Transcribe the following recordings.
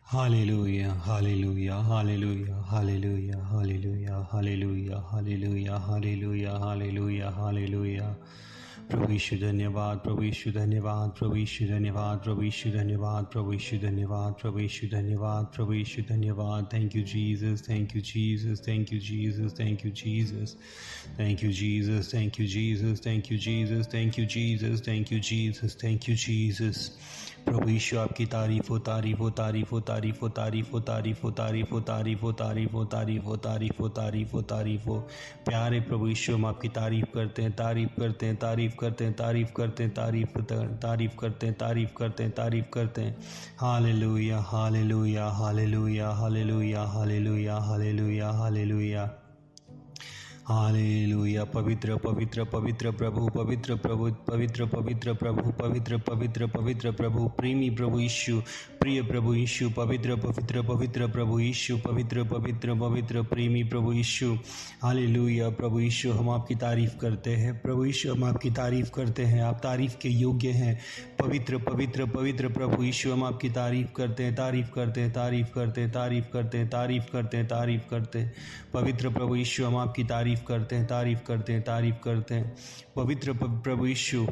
Hallelujah, hallelujah, hallelujah, hallelujah, hallelujah, hallelujah, hallelujah, hallelujah, hallelujah, hallelujah. प्रभु यीशु धन्यवाद, प्रभु यीशु धन्यवाद, प्रभु यीशु धन्यवाद, प्रभु यीशु धन्यवाद, प्रभु यीशु धन्यवाद, प्रभु यीशु धन्यवाद, प्रभु यीशु धन्यवाद. Thank you Jesus, thank you Jesus, thank you Jesus, thank you Jesus, thank you Jesus, thank you Jesus, thank you Jesus, thank you Jesus, thank you Jesus, thank you Jesus. प्रभु यीशु आपकी तारीफ हो, तारीफ हो, तारीफ हो, तारीफ हो, तारीफ हो, तारीफ हो, तारीफ हो, तारीफ हो, तारीफ हो, तारीफ हो, तारीफ हो, तारीफ हो, तारीफ हो. प्यारे प्रभु यीशु हम आपकी तारीफ करते हैं, तारीफ करते हैं, तारीफ करते हैं, तारीफ करते हैं, तारीफ तारीफ करते हैं, तारीफ करते हैं, तारीफ करते हैं. Hallelujah, hallelujah, hallelujah, hallelujah, hallelujah, hallelujah, hallelujah. Hallelujah. पवित्र पवित्र पवित्र प्रभु, पवित्र प्रभु, पवित्र पवित्र प्रभु, पवित्र पवित्र पवित्र प्रभु, प्रेमी प्रभु यीशु, प्रिय प्रभु यीशु, पवित्र पवित्र पवित्र प्रभु यीशु, पवित्र पवित्र पवित्र प्रेमी प्रभु यीशु. हालेलुया. प्रभु यीशु हम आपकी तारीफ करते हैं, प्रभु यीशु हम आपकी तारीफ करते हैं, आप तारीफ के योग्य हैं. पवित्र पवित्र पवित्र प्रभु यीशु हम आपकी तारीफ करते हैं, तारीफ करते हैं, तारीफ करते हैं, तारीफ करते हैं, तारीफ करते हैं, तारीफ करते हैं. पवित्र प्रभु यीशु हम आपकी तारीफ करते हैं, तारीफ करते हैं, तारीफ करते हैं. पवित्र प्रभु यीशु,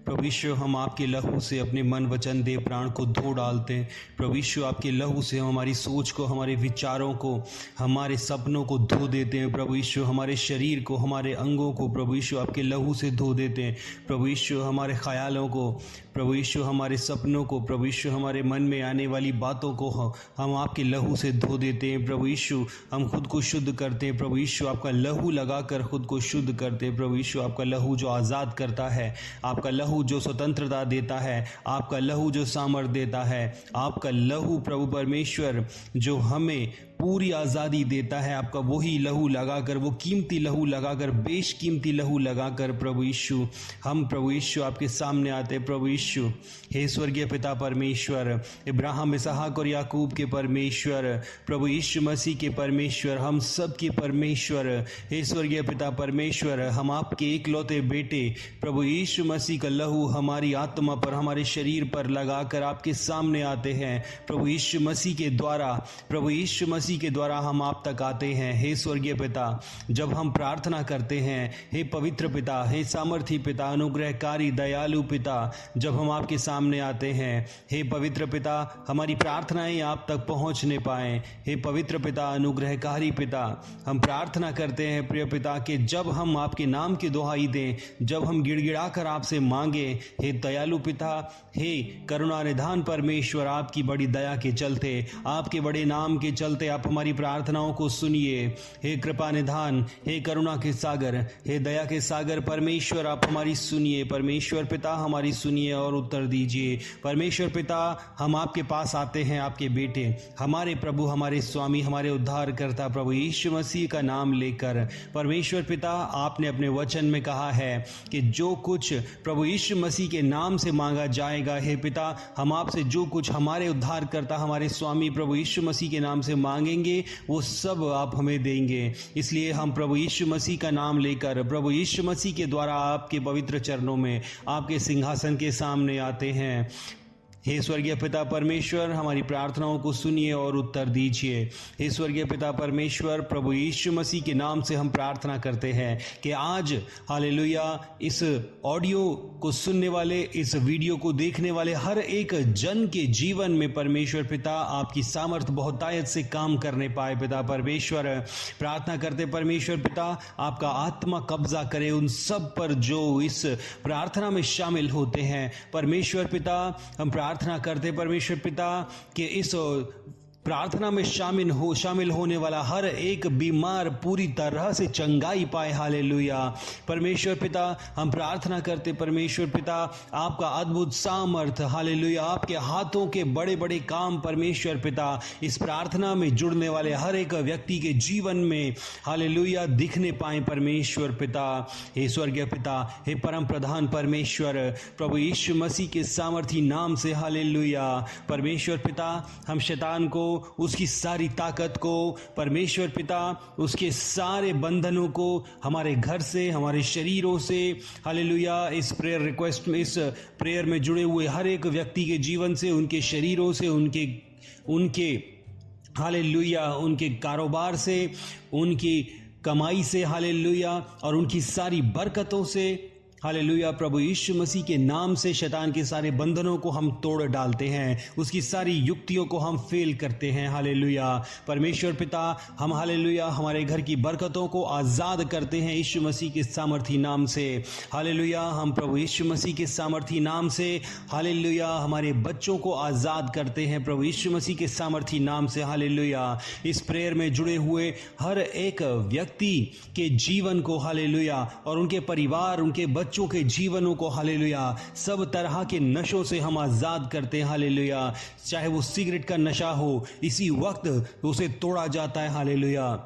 प्रभु यीशु हम आपके लहू से अपने मन वचन देह प्राण को धो डालते हैं. प्रभु यीशु आपके लहू से हम हमारी सोच को, हमारे विचारों को, हमारे सपनों को धो देते हैं. प्रभु यीशु हमारे शरीर को, हमारे अंगों को प्रभु यीशु आपके लहू से धो देते हैं. प्रभु यीशु हमारे ख्यालों को, प्रभु यीशु हमारे सपनों को, प्रभु यीशु हमारे मन में आने वाली बातों को हम आपके लहू से धो देते हैं. प्रभु यीशु हम खुद को शुद्ध करते हैं. प्रभु यीशु आपका लहू लगाकर खुद को शुद्ध करते हैं. प्रभु यीशु आपका लहू जो आज़ाद करता है, आपका लहू जो स्वतंत्रता देता है, आपका लहू जो सामर्थ देता है, आपका लहू प्रभु परमेश्वर जो हमें पूरी आज़ादी देता है, आपका वही लहू लगाकर, वो कीमती लहू लगाकर, बेशकीमती लहू लगाकर प्रभु यीशु हम प्रभु यीशु आपके सामने आते हैं. प्रभु यीशु हे स्वर्गीय पिता परमेश्वर, इब्राहिम, इसहाक और याकूब के परमेश्वर, प्रभु यीशु मसीह के परमेश्वर, हम सब के परमेश्वर, हे स्वर्गीय पिता परमेश्वर, हम आपके एकलौते बेटे प्रभु यीशु मसीह का लहू हमारी आत्मा पर, हमारे शरीर पर लगाकर आपके सामने आते हैं. प्रभु यीशु मसीह के द्वारा, प्रभु यीशु मसीह के द्वारा हम आप तक आते हैं. हे स्वर्गीय पिता, जब हम प्रार्थना करते हैं, हे पवित्र पिता, हे सामर्थी पिता, अनुग्रहकारी दयालु पिता, जब हम आपके सामने आते हैं, हे पवित्र पिता, हमारी प्रार्थनाएं आप तक पहुंचने पाए. हे पवित्र पिता, अनुग्रहकारी पिता, हम प्रार्थना करते हैं प्रिय पिता कि जब हम आपके नाम की दुहाई दें, जब हम गिड़गिड़ाकर आपसे मांगे, हे दयालु पिता, हे करुणा निधान परमेश्वर, आपकी बड़ी दया के चलते, आपके बड़े नाम के चलते आप हमारी प्रार्थनाओं को सुनिए. हे कृपा निधान, हे करुणा के सागर, हे दया के सागर परमेश्वर, आप हमारी सुनिए. परमेश्वर पिता हमारी सुनिए और उत्तर दीजिए. परमेश्वर पिता, हम आपके पास आते हैं, आपके बेटे, हमारे प्रभु, हमारे स्वामी, हमारे उद्धारकर्ता प्रभु यीशु मसीह का नाम लेकर. परमेश्वर पिता, आपने अपने वचन में कहा है कि जो कुछ प्रभु यीशु मसीह के नाम से मांगा जाएगा, हे पिता, हम आपसे जो कुछ हमारे उद्धारकर्ता, हमारे स्वामी प्रभु यीशु मसीह के नाम से मांगेंगे, वो सब आप हमें देंगे. इसलिए हम प्रभु यीशु मसीह का नाम लेकर, प्रभु यीशु मसीह के द्वारा आपके पवित्र चरणों में, आपके सिंहासन के सामने आते हैं. हे स्वर्गीय पिता परमेश्वर, हमारी प्रार्थनाओं को सुनिए और उत्तर दीजिए. हे स्वर्गीय पिता परमेश्वर, प्रभु यीशु मसीह के नाम से हम प्रार्थना करते हैं कि आज हालेलुया इस ऑडियो को सुनने वाले, इस वीडियो को देखने वाले हर एक जन के जीवन में परमेश्वर पिता आपकी सामर्थ बहुतायत से काम करने पाए. पिता परमेश्वर, प्रार्थना करते परमेश्वर पिता, आपका आत्मा कब्जा करे उन सब पर जो इस प्रार्थना में शामिल होते हैं. परमेश्वर पिता, हम प्रार्थना करते परमेश्वर पिता कि इस प्रार्थना में शामिल होने वाला हर एक बीमार पूरी तरह से चंगाई पाए. हालेलुया. परमेश्वर पिता, हम प्रार्थना करते परमेश्वर पिता, आपका अद्भुत सामर्थ, हालेलुया, आपके हाथों के बड़े बड़े काम परमेश्वर पिता इस प्रार्थना में जुड़ने वाले हर एक व्यक्ति के जीवन में हालेलुया दिखने पाए. परमेश्वर पिता, हे स्वर्गीय पिता, हे परम प्रधान परमेश्वर, प्रभु यीशु मसीह के सामर्थी नाम से हालेलुया. परमेश्वर पिता, हम शैतान को उसकी सारी ताकत को, परमेश्वर पिता उसके सारे बंधनों को हमारे घर से, हमारे शरीरों से, हालेलुया, इस प्रेयर रिक्वेस्ट में, इस प्रेयर में जुड़े हुए हर एक व्यक्ति के जीवन से, उनके शरीरों से, उनके हालेलुया, उनके कारोबार से, उनकी कमाई से, हालेलुया, और उनकी सारी बरकतों से, हालेलुया, प्रभु यीशु मसीह के नाम से शैतान के सारे बंधनों को हम तोड़ डालते हैं, उसकी सारी युक्तियों को हम फेल करते हैं, हालेलुया। परमेश्वर पिता, हम हालेलुया हमारे घर की बरकतों को आज़ाद करते हैं यीशु मसीह के सामर्थी नाम से, हालेलुया। हम प्रभु यीशु मसीह के सामर्थी नाम से, हालेलुया, हमारे बच्चों को आज़ाद करते हैं प्रभु यीशु मसीह के सामर्थी नाम से, हालेलुया। इस प्रेयर में जुड़े हुए हर एक व्यक्ति के जीवन को, हालेलुया, और उनके परिवार, उनके बच्चों के जीवनों को, हालेलुया, सब तरह के नशों से हम आजाद करते हैं, हालेलुया। चाहे वो सिगरेट का नशा हो, इसी वक्त उसे तोड़ा जाता है, हालेलुया।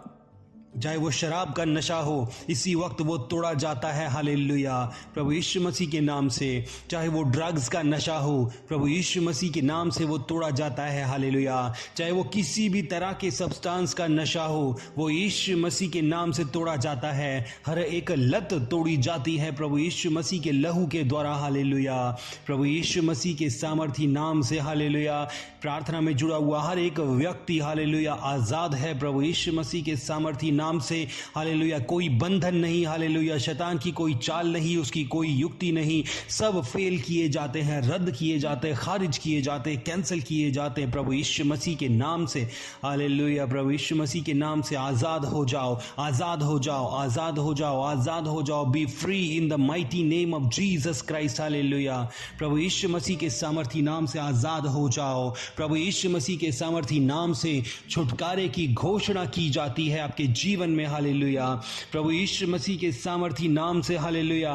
चाहे वो शराब का नशा हो, इसी वक्त वो तोड़ा जाता है, हालेलुया, प्रभु यीशु मसीह के नाम से। चाहे वो ड्रग्स का नशा हो, प्रभु यीशु मसीह के नाम से वो तोड़ा जाता है, हालेलुया। चाहे वो किसी भी तरह के सब्सटेंस का नशा हो, वो यीशु मसीह के नाम से तोड़ा जाता है। हर एक लत तोड़ी जाती है प्रभु यीशु मसीह के लहू के द्वारा, हालेलुया, प्रभु यीशु मसीह के सामर्थी नाम से, हालेलुया। प्रार्थना में जुड़ा हुआ हर एक व्यक्ति, हालेलुया, आज़ाद है प्रभु यीशु मसीह के सामर्थी नाम से, हालेलुया। कोई बंधन नहीं, हालेलुया, शैतान की कोई चाल नहीं, उसकी कोई युक्ति नहीं, सब फेल किए जाते हैं, रद्द किए जाते हैं, खारिज किए जाते हैं, कैंसिल किए जाते हैं प्रभु यीशु मसीह के नाम से, हालेलुया। प्रभु यीशु मसीह के नाम से आज़ाद हो जाओ, आज़ाद हो जाओ, आज़ाद हो जाओ, आज़ाद हो जाओ। Be free in the mighty name of Jesus Christ, hallelujah. प्रभु यीशु मसीह के सामर्थी नाम से आज़ाद हो जाओ। प्रभु यीशु मसीह के सामर्थी नाम से छुटकारे की घोषणा की जाती है आपके जीवन में, हालेलुया। प्रभु यीशु मसीह के सामर्थी नाम से, हालेलुया,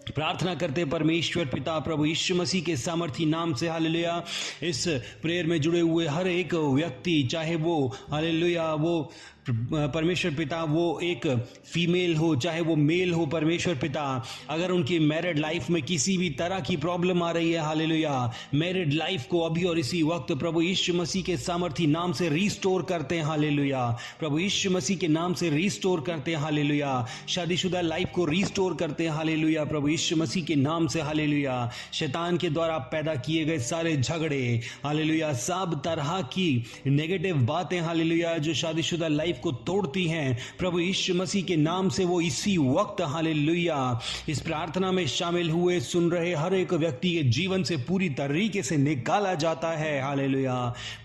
प्रार्थना करते परमेश्वर पिता, प्रभु यीशु मसीह के सामर्थी नाम से, हालेलुया। इस प्रेयर में जुड़े हुए हर एक व्यक्ति, चाहे वो, हालेलुया, वो परमेश्वर पिता वो एक फीमेल हो, चाहे वो मेल हो, परमेश्वर पिता, अगर उनकी मैरिड लाइफ में किसी भी तरह की प्रॉब्लम आ रही है, हालेलुया, मैरिड लाइफ को अभी और इसी वक्त प्रभु यीशु मसीह के सामर्थी नाम से रिस्टोर करते हैं, हालेलुया। प्रभु यीशु मसीह के नाम से रिस्टोर करते हैं, हालेलुया। शादीशुदा लाइफ को रिस्टोर करते हैं, हालेलुया, प्रभु यीशु मसीह के नाम से, हालेलुया। शैतान के द्वारा पैदा किए गए सारे झगड़े, हालेलुया, सब तरह की नेगेटिव बातें, हालेलुया, जो शादीशुदा लाइफ को तोड़ती हैं, प्रभु यीशु मसीह के नाम से वो इसी वक्त, हालेलुया, इस प्रार्थना में शामिल हुए सुन रहे हर एक व्यक्ति के जीवन से पूरी तरीके से निकाला जाता है, हालेलुया।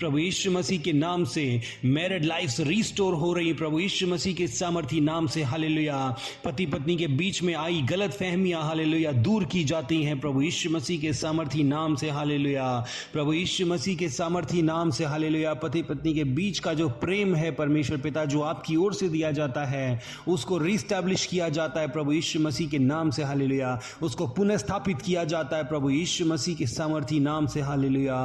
प्रभु यीशु मसीह के नाम से मैरिड लाइफ रिस्टोर हो रही, प्रभु यीशु मसीह के सामर्थी नाम से, हालेलुया। पति पत्नी के बीच में आई गलत फहमियां, हालेलुया, दूर की जाती हैं प्रभु यीशु मसीह के सामर्थी नाम से, हालेलुया। प्रभु यीशु मसीह के सामर्थी नाम से, हालेलुया। पति पत्नी के बीच का जो प्रेम है परमेश्वर पिता, जो आपकी ओर से दिया जाता है, उसको रिस्टैब्लिश किया जाता है प्रभु यीशु मसीह के नाम से, हालेलुया। उसको पुनः स्थापित किया जाता है प्रभु यीशु मसीह के सामर्थी नाम से, हालेलुया।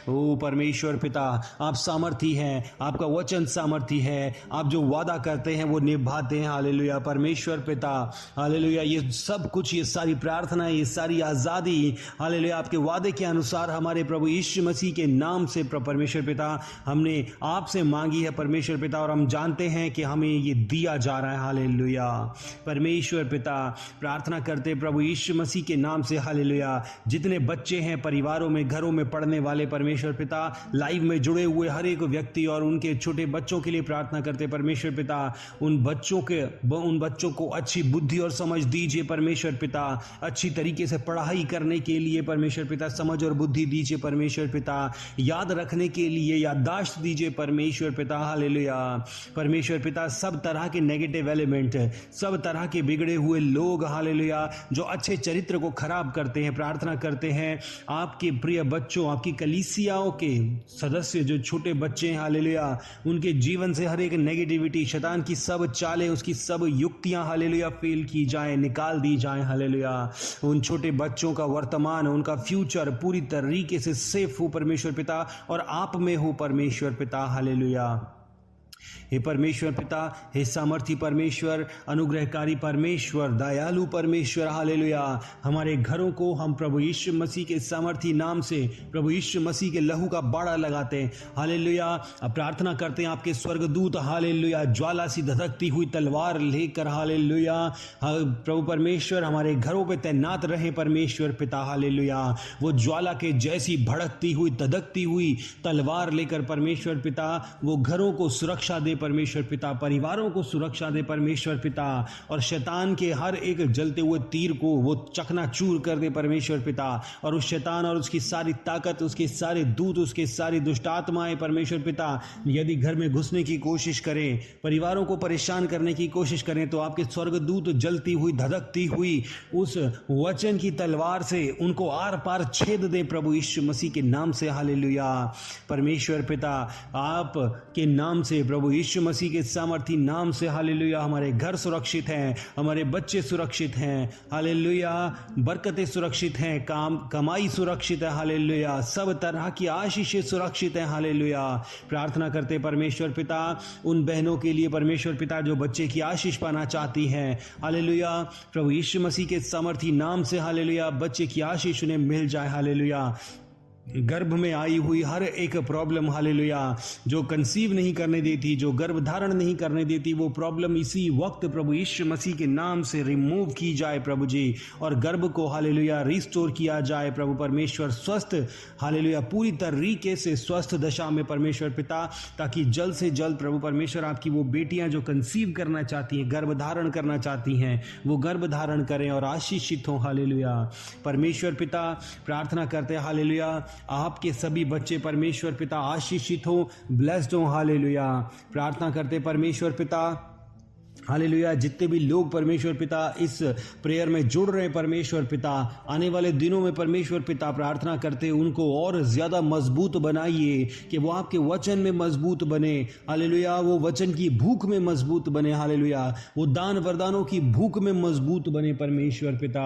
ओ परमेश्वर पिता, आप सामर्थी हैं, आपका वचन सामर्थी है, आप जो वादा करते हैं वो निभाते हैं, हालेलुया। परमेश्वर पिता, हालेलुया, ये सब कुछ, ये सारी प्रार्थना, ये सारी आज़ादी, हालेलुया, आपके वादे के अनुसार हमारे प्रभु यीशु मसीह के नाम से परमेश्वर पिता हमने आपसे मांगी है, परमेश्वर पिता, और हम जानते हैं कि हमें ये दिया जा रहा है, हालेलुया। परमेश्वर पिता, प्रार्थना करते प्रभु यीशु मसीह के नाम से, हालेलुया। जितने बच्चे हैं परिवारों में, घरों में पढ़ने वाले, परमेश्वर पिता, लाइव में जुड़े हुए हर एक व्यक्ति और उनके छोटे बच्चों के लिए प्रार्थना करते परमेश्वर पिता, उन बच्चों को अच्छी बुद्धि और समझ दीजिए परमेश्वर पिता, अच्छी तरीके से पढ़ाई करने के लिए परमेश्वर पिता समझ और बुद्धि दीजिए परमेश्वर पिता, याद रखने के लिए याददाश्त दीजिए परमेश्वर पिता, हालेलुया। परमेश्वर पिता, सब तरह के नेगेटिव एलिमेंट, सब तरह के बिगड़े हुए लोग, हालेलुया, जो अच्छे चरित्र को खराब करते हैं, प्रार्थना करते हैं आपके प्रिय बच्चों, आपकी कलीसियाओं के सदस्य, जो छोटे बच्चे हैं, हालेलुया, उनके जीवन से हर एक नेगेटिविटी, शैतान की सब चालें, उसकी सब युक्तियां, हालेलुया, फेल की जाए, निकाल दी जाए, हालेलुया। उन छोटे बच्चों का वर्तमान, उनका फ्यूचर पूरी तरीके से सेफ हो परमेश्वर पिता, और आप में हो परमेश्वर पिता, हालेलुया। हे परमेश्वर पिता, हे सामर्थी परमेश्वर, अनुग्रहकारी परमेश्वर, दयालु परमेश्वर, हालेलुया। हमारे घरों को हम प्रभु यीशु मसीह के सामर्थी नाम से, प्रभु यीशु मसीह के लहू का बाड़ा लगाते हैं, हालेलुया। अब प्रार्थना करते हैं आपके स्वर्गदूत, हालेलुया, ज्वाला सी धधकती हुई तलवार लेकर, हालेलुया, प्रभु परमेश्वर हमारे घरों पे तैनात रहे परमेश्वर पिता, हालेलुया। वो ज्वाला के जैसी भड़कती हुई धधकती हुई तलवार लेकर परमेश्वर पिता वो घरों को सुरक्षा दे परमेश्वर पिता, परिवारों को सुरक्षा दे परमेश्वर पिता, और शैतान के हर एक जलते हुए तीर को वो चकनाचूर कर दे परमेश्वर पिता। और उस शैतान और उसकी सारी ताकत, उसके सारे दूत, उसके सारी दुष्ट आत्माएं परमेश्वर पिता यदि घर में घुसने की कोशिश करें, परिवारों को परेशान करने की कोशिश करें, तो आपके स्वर्गदूत जलती हुई धधकती हुई उस वचन की तलवार से उनको आर पार छेद दे प्रभु यीशु मसीह के नाम से, हालेलुया। परमेश्वर पिता आप के नाम से, प्रभु यीशु मसीह के सामर्थी नाम से, हालेलुया, हमारे घर सुरक्षित हैं, हमारे बच्चे सुरक्षित हैं, हालेलुया, बरकतें सुरक्षित हैं, कमाई सुरक्षित है, हालेलुया, सब तरह की आशीषें सुरक्षित हैं, हालेलुया। प्रार्थना करते परमेश्वर पिता उन बहनों के लिए परमेश्वर पिता जो बच्चे की आशीष पाना चाहती हैं, हालेलुया, प्रभु यीशु मसीह के सामर्थी नाम से, हालेलुया, बच्चे की आशीष उन्हें मिल जाए, हालेलुया। गर्भ में आई हुई हर एक प्रॉब्लम, हालेलुया, जो कंसीव नहीं करने देती, जो गर्भ धारण नहीं करने देती, वो प्रॉब्लम इसी वक्त प्रभु यीशु मसीह के नाम से रिमूव की जाए प्रभु जी, और गर्भ को, हालेलुया, रिस्टोर किया जाए प्रभु परमेश्वर, स्वस्थ, हालेलुया, पूरी तरीके से स्वस्थ दशा में परमेश्वर पिता, ताकि जल्द से जल्द प्रभु परमेश्वर आपकी वो बेटियां जो कंसीव करना चाहती हैं, गर्भ धारण करना चाहती हैं, वो गर्भ धारण करें और आशीषित हों, हालेलुया। परमेश्वर पिता प्रार्थना करते हैं, हालेलुया, आपके सभी बच्चे परमेश्वर पिता आशीषित हो, ब्लेस्ड हो, हालेलुया। प्रार्थना करते परमेश्वर पिता, हालेलुया, जितने भी लोग परमेश्वर पिता इस प्रेयर में जुड़ रहे हैं परमेश्वर पिता, आने वाले दिनों में परमेश्वर पिता प्रार्थना करते उनको और ज़्यादा मजबूत बनाइए, कि वो आपके वचन में मजबूत बने, हालेलुया, वो वचन की भूख में मजबूत बने, हालेलुया, वो दान वरदानों की भूख में मजबूत बने परमेश्वर पिता,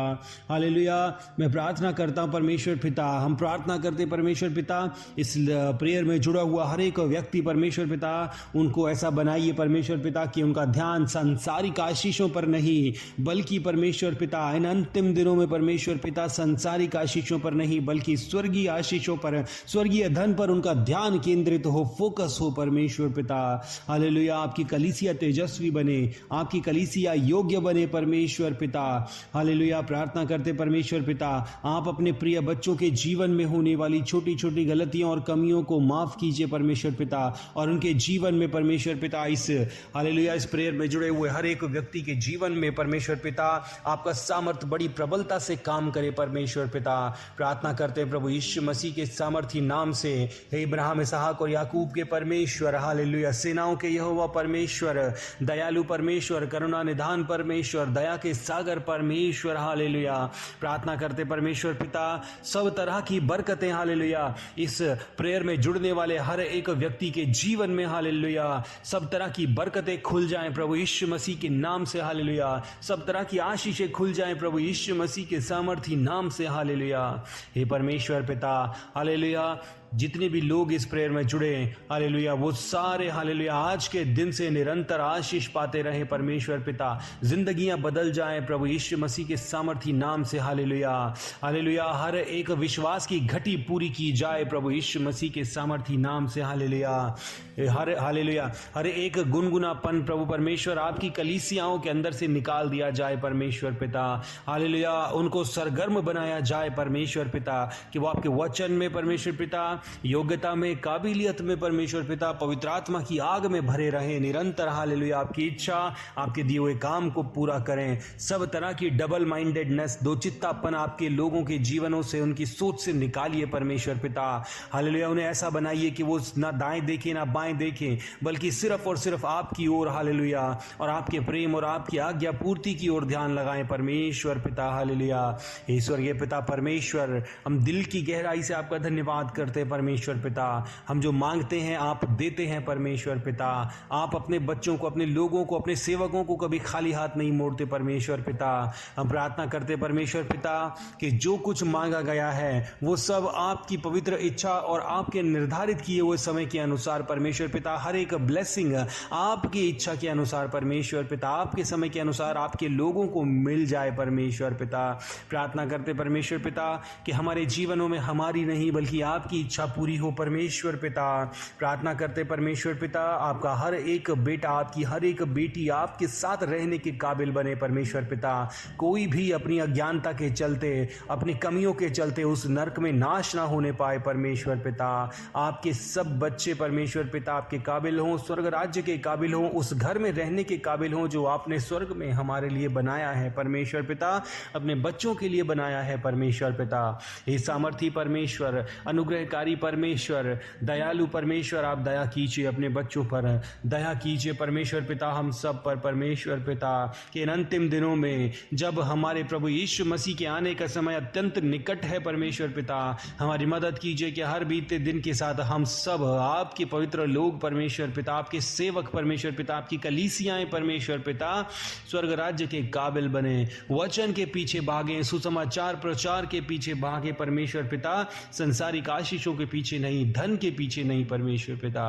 हालेलुया। मैं प्रार्थना करता हूँ परमेश्वर पिता, हम प्रार्थना करते परमेश्वर पिता इस प्रेयर में जुड़ा हुआ हर एक व्यक्ति परमेश्वर पिता उनको ऐसा बनाइए परमेश्वर पिता कि उनका ध्यान संसारिक आशीषों पर नहीं, बल्कि परमेश्वर पिता इन अंतिम दिनों में परमेश्वर पिता संसारिक आशीषों पर नहीं, बल्कि स्वर्गीय आशीषों पर, स्वर्गीय धन पर उनका ध्यान केंद्रित हो, फोकस हो परमेश्वर पिता, हालेलुया। आपकी कलीसिया तेजस्वी बने, आपकी कलीसिया योग्य बने परमेश्वर पिता, हालेलुया। प्रार्थना करते परमेश्वर पिता आप अपने प्रिय बच्चों के जीवन में होने वाली छोटी छोटी गलतियों और कमियों को माफ कीजिए परमेश्वर पिता, और उनके जीवन में परमेश्वर पिता इस, हालेलुया, इस प्रेयर में जुड़े हुए हर एक व्यक्ति के जीवन में परमेश्वर पिता आपका सामर्थ बड़ी प्रबलता से काम करे परमेश्वर पिता। प्रार्थना करते हैं प्रभु यीशु मसीह के सामर्थी नाम से, हे इब्राहिम, इसहाक और याकूब के परमेश्वर, हालेलुया, सेनाओं के यहोवा परमेश्वर, दयालु परमेश्वर, करुणा निधान परमेश्वर, दया के सागर परमेश्वर, हालेलुया। प्रार्थना करते परमेश्वर पिता सब तरह की बरकतें, हालेलुया, इस प्रेयर में जुड़ने वाले हर एक व्यक्ति के जीवन में, हालेलुया, सब तरह की बरकतें खुल जाएं प्रभु यीशु मसीह के नाम से, हालेलुया, सब तरह की आशीषें खुल जाएं प्रभु यीशु मसीह के सामर्थी नाम से, हालेलुया। हे परमेश्वर पिता, हालेलुया, जितने भी लोग इस प्रेयर में जुड़े, हालेलुया, वो सारे, हालेलुया, आज के दिन से निरंतर आशीष पाते रहे परमेश्वर पिता, जिंदगियां बदल जाएं प्रभु यीशु मसीह के सामर्थी नाम से, हालेलुया, हालेलुया। हर एक विश्वास की घटी पूरी की जाए प्रभु यीशु मसीह के सामर्थी नाम से, हालेलुया, हालेलुया। हर एक गुनगुनापन प्रभु परमेश्वर आपकी कलीसियाओं के अंदर से निकाल दिया जाए परमेश्वर पिता, हालेलुया, उनको सरगर्म बनाया जाए परमेश्वर पिता, कि वो आपके वचन में परमेश्वर पिता, योग्यता में, काबिलियत में परमेश्वर पिता, पवित्र आत्मा की आग में भरे रहें निरंतर, हालेलुया। आपकी इच्छा, आपके दिए हुए काम को पूरा करें। सब तरह की डबल माइंडेडनेस, दो चित्तापन आपके लोगों के जीवनों से, उनकी सोच से निकालिए परमेश्वर पिता, हालेलुया। उन्हें ऐसा बनाइए कि वो ना दाएं देखें ना बाएं देखें, बल्कि सिर्फ और सिर्फ आपकी ओर, हालेलुया, और आपके प्रेम और आपकी आज्ञा पूर्ति की ओर ध्यान लगाएं परमेश्वर पिता, हालेलुया। ईश्वरीय पिता परमेश्वर, हम दिल की गहराई से आपका धन्यवाद करते परमेश्वर पिता। हम जो मांगते हैं आप देते हैं परमेश्वर पिता। आप अपने बच्चों को, अपने लोगों को, अपने सेवकों को कभी खाली हाथ नहीं मोड़ते परमेश्वर पिता। हम प्रार्थना करते परमेश्वर पिता कि जो कुछ मांगा गया है वो सब आपकी पवित्र इच्छा और आपके निर्धारित किए हुए समय के अनुसार परमेश्वर पिता, हर एक ब्लेसिंग आपकी इच्छा के अनुसार परमेश्वर पिता, आपके समय के अनुसार आपके लोगों को मिल जाए परमेश्वर पिता। प्रार्थना करते परमेश्वर पिता कि हमारे जीवनों में हमारी नहीं बल्कि आपकी इच्छा पूरी हो परमेश्वर पिता। प्रार्थना करते परमेश्वर पिता आपका हर एक बेटा, आपकी हर एक बेटी आपके साथ रहने के काबिल बने परमेश्वर पिता। कोई भी अपनी अज्ञानता के चलते, अपनी कमियों के चलते उस नरक में नाश ना होने पाए परमेश्वर पिता। आपके सब बच्चे परमेश्वर पिता आपके काबिल हों, स्वर्ग राज्य के काबिल हों, उस घर में रहने के काबिल हों जो आपने स्वर्ग में हमारे लिए बनाया है परमेश्वर पिता, अपने बच्चों के लिए बनाया है परमेश्वर पिता। हे सामर्थी परमेश्वर, अनुग्रहकारी परमेश्वर, दयालु परमेश्वर, आप दया कीजिए अपने बच्चों पर, दया कीजिए परमेश्वर पिता हम सब पर परमेश्वर पिता। कि इन अंतिम दिनों में जब हमारे प्रभु यीशु मसीह के आने का समय अत्यंत निकट है परमेश्वर पिता, हमारी मदद कीजिए कि हर बीते दिन के साथ हम सब आपके पवित्र लोग परमेश्वर पिता, आपके सेवक परमेश्वर पिता, आपकी कलीसियाएं परमेश्वर पिता स्वर्ग राज्य के काबिल बने, वचन के पीछे भागे, सुसमाचार प्रचार के पीछे भागे परमेश्वर पिता, संसारिक आशीषों के पीछे नहीं, धन के पीछे नहीं परमेश्वर पिता।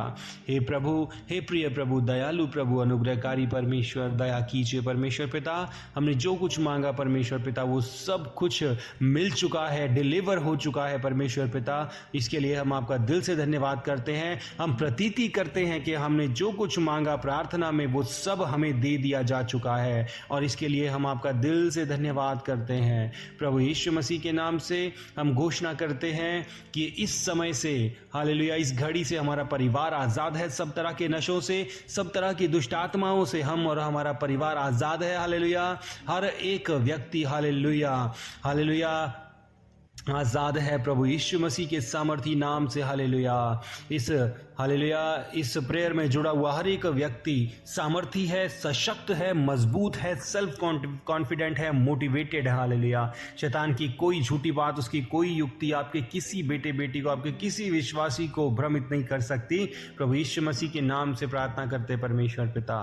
हे प्रभु, हे प्रिय प्रभु, दयालु प्रभु, अनुग्रहकारी परमेश्वर, दया कीजिए परमेश्वर पिता। हमने जो कुछ मांगा परमेश्वर पिता वो सब कुछ मिल चुका है, डिलीवर हो चुका है परमेश्वर पिता। इसके लिए हम आपका दिल से धन्यवाद करते हैं। हम प्रतीति करते हैं कि हमने जो कुछ मांगा प्रार्थना में वो सब हमें दे दिया जा चुका है और इसके लिए हम आपका दिल से धन्यवाद करते हैं। प्रभु यीशु मसीह के नाम से हम घोषणा करते हैं कि इस समय से, हालेलुया, इस घड़ी से हमारा परिवार आजाद है सब तरह के नशों से, सब तरह की दुष्ट आत्माओं से हम और हमारा परिवार आजाद है। हालेलुया, हर एक व्यक्ति हालेलुया हालेलुया आजाद है प्रभु यीशु मसीह के सामर्थी नाम से। हालेलुया, इस प्रेयर में जुड़ा हुआ हर एक व्यक्ति सामर्थी है, सशक्त है, मजबूत है, सेल्फ कॉन्फिडेंट है, मोटिवेटेड है। हालेलुया, शैतान की कोई झूठी बात, उसकी कोई युक्ति आपके किसी बेटे बेटी को, आपके किसी विश्वासी को भ्रमित नहीं कर सकती। प्रभु यीशु मसीह के नाम से प्रार्थना करते परमेश्वर पिता,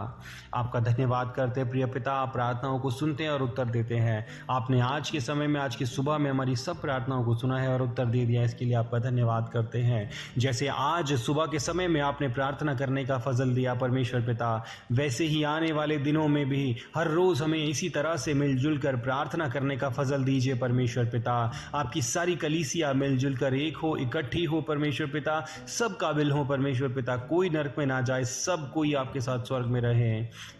आपका धन्यवाद करते प्रिय पिता। आप प्रार्थनाओं को सुनते हैं और उत्तर देते हैं। आपने आज के समय में, आज की सुबह में हमारी सब प्रार्थनाओं को सुना है और उत्तर दे दिया, इसके लिए आपका धन्यवाद करते हैं। जैसे आज सुबह के समय में आपने प्रार्थना करने का फजल दिया परमेश्वर पिता, वैसे ही आने वाले दिनों में भी हर रोज हमें इसी तरह से मिलजुल कर प्रार्थना करने का फजल दीजिए परमेश्वर पिता। आपकी सारी कलीसिया मिलजुल कर एक हो, इकट्ठी हो परमेश्वर पिता, सब काबिल हो परमेश्वर पिता, कोई नरक में ना जाए, सब कोई आपके साथ स्वर्ग में रहे।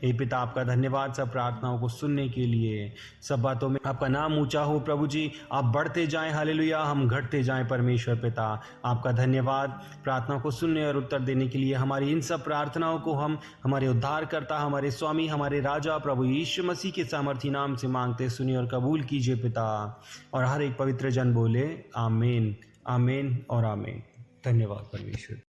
हे पिता, आपका धन्यवाद सब प्रार्थनाओं को सुनने के लिए। सब बातों में आपका नाम ऊंचा हो प्रभु जी, आप बढ़ते जाएं, हालेलुया, हम घटते जाएं परमेश्वर पिता। आपका धन्यवाद प्रार्थना को सुनने और उत्तर देने के लिए। हमारी इन सब प्रार्थनाओं को हम हमारे उद्धारकर्ता, हमारे स्वामी, हमारे राजा प्रभु यीशु मसीह के सामर्थी नाम से मांगते सुनिए और कबूल कीजिए पिता। और हर एक पवित्र जन बोले आमीन, आमीन और आमीन। धन्यवाद परमेश्वर।